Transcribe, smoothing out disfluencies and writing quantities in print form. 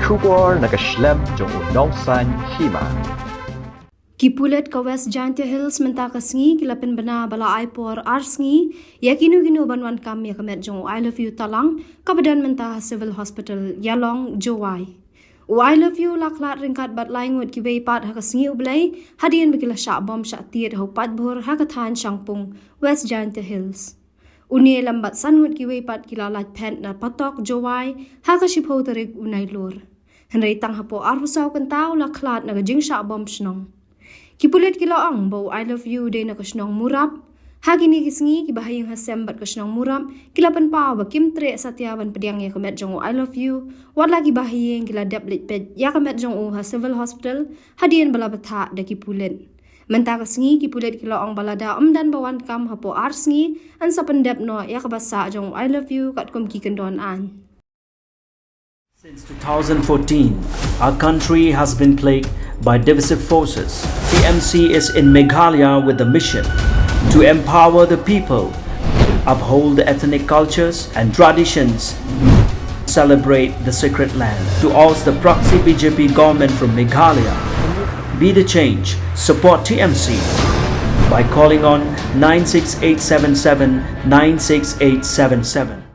Trubor nakaslem jong unongsan Hima. Pulit ka West Giant Hills menta ka Sngi kilapin bana bala aipor Sngi ya kinu banwan kam ya kamet jong I love you talang kabadan menta civil hospital yalong jowai. I love you laklat ringkat bat laingut ki pat ha ka Sngi ublay hadian bikila sya bom sya tiet ho pat bor ha ka than shangpung West Giant Hills. Uni lambat sangut ki pat kila lat pen na patok jowai ha ka shipho tarik unai lor. Henry tang hapo arhusaw kantao laklat na jing sya bom shnong. Pulit kila ang bau I love you day na kasnong murap. Hagini kisngi kibahayang hasem bat kasnong murap. Kilapan pa ba kimtre satyawan pediang ya kamet jong I love you. Wat lagi bahayang kila daplit ped ya kamet jong ha civil hospital. Hadian bala bata da Pulit. Menta kisngi Pulit kila ang balada dan bawan kam hapo Sngi an sa pendep no ya kabasa jong I love you kat kum kikendon an. Since 2014, our country has been plagued by divisive forces. TMC is in Meghalaya with the mission to empower the people, uphold the ethnic cultures and traditions, celebrate the sacred land. To oust the proxy BJP government from Meghalaya, be the change, support TMC by calling on 96877 96877.